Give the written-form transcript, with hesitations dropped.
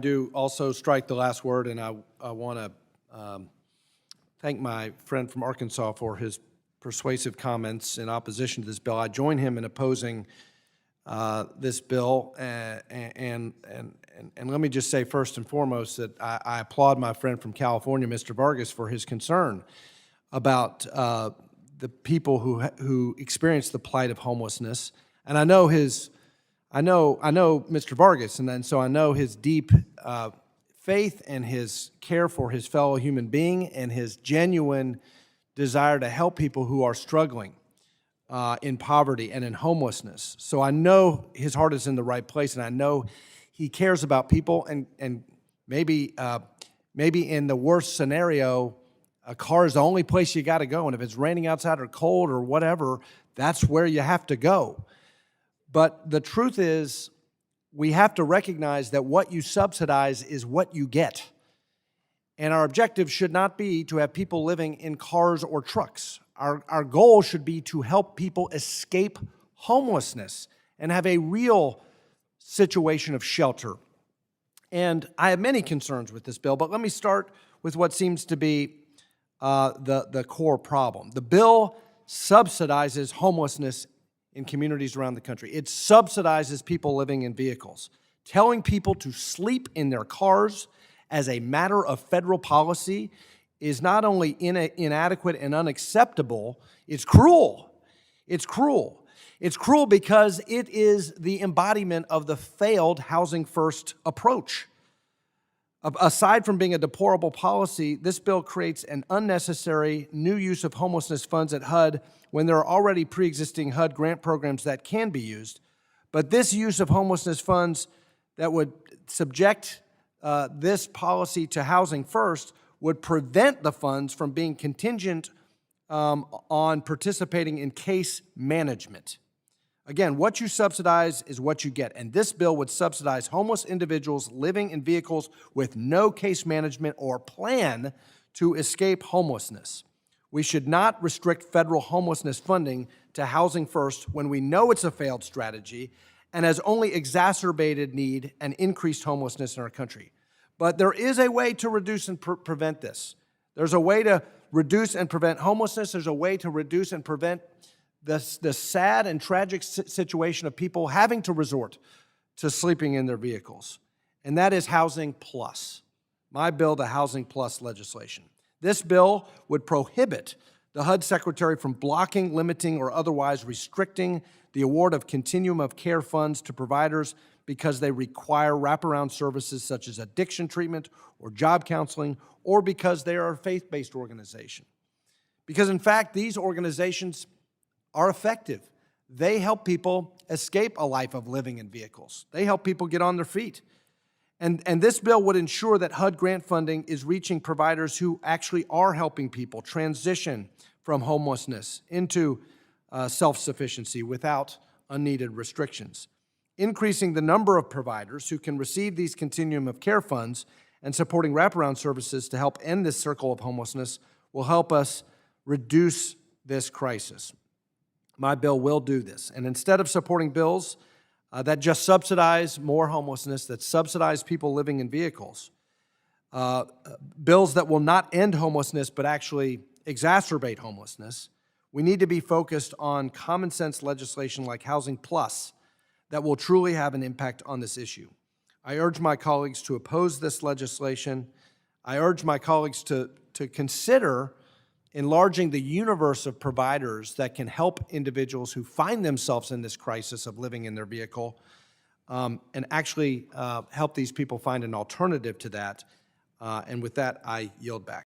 Do also strike the last word, and I want to thank my friend from Arkansas for his persuasive comments in opposition to this bill. I join him in opposing this bill, and let me just say first and foremost that I applaud my friend from California, Mr. Vargas, for his concern about the people who experience the plight of homelessness. And I know Mr. Vargas, and so I know his deep faith and his care for his fellow human being and his genuine desire to help people who are struggling in poverty and in homelessness. So I know his heart is in the right place, and I know he cares about people, and maybe in the worst scenario, a car is the only place you got to go, and if it's raining outside or cold or whatever, that's where you have to go. But the truth is, we have to recognize that what you subsidize is what you get. And our objective should not be to have people living in cars or trucks. Our goal should be to help people escape homelessness and have a real situation of shelter. And I have many concerns with this bill, but let me start with what seems to be the core problem. The bill subsidizes homelessness in communities around the country. It subsidizes people living in vehicles. Telling people to sleep in their cars as a matter of federal policy is not only inadequate and unacceptable, it's cruel. It's cruel. It's cruel because it is the embodiment of the failed housing first approach. Aside from being a deplorable policy, this bill creates an unnecessary new use of homelessness funds at HUD when there are already pre-existing HUD grant programs that can be used. But this use of homelessness funds that would subject this policy to housing first would prevent the funds from being contingent on participating in case management. Again, what you subsidize is what you get, and this bill would subsidize homeless individuals living in vehicles with no case management or plan to escape homelessness. We should not restrict federal homelessness funding to housing first when we know it's a failed strategy and has only exacerbated need and increased homelessness in our country. But there is a way to reduce and prevent this. There's a way to reduce and prevent homelessness. There's a way to reduce and prevent the sad and tragic situation of people having to resort to sleeping in their vehicles. And that is Housing Plus. My bill, the Housing Plus legislation. This bill would prohibit the HUD Secretary from blocking, limiting, or otherwise restricting the award of continuum of care funds to providers because they require wraparound services such as addiction treatment or job counseling, or because they are a faith-based organization. Because in fact, these organizations are effective. They help people escape a life of living in vehicles. They help people get on their feet. And this bill would ensure that HUD grant funding is reaching providers who actually are helping people transition from homelessness into self-sufficiency without unneeded restrictions. Increasing the number of providers who can receive these continuum of care funds and supporting wraparound services to help end this circle of homelessness will help us reduce this crisis. My bill will do this. And instead of supporting bills that just subsidize more homelessness, that subsidize people living in vehicles, bills that will not end homelessness but actually exacerbate homelessness, we need to be focused on common sense legislation like Housing Plus that will truly have an impact on this issue. I urge my colleagues to oppose this legislation. I urge my colleagues to consider enlarging the universe of providers that can help individuals who find themselves in this crisis of living in their vehicle and actually help these people find an alternative to that. And with that, I yield back.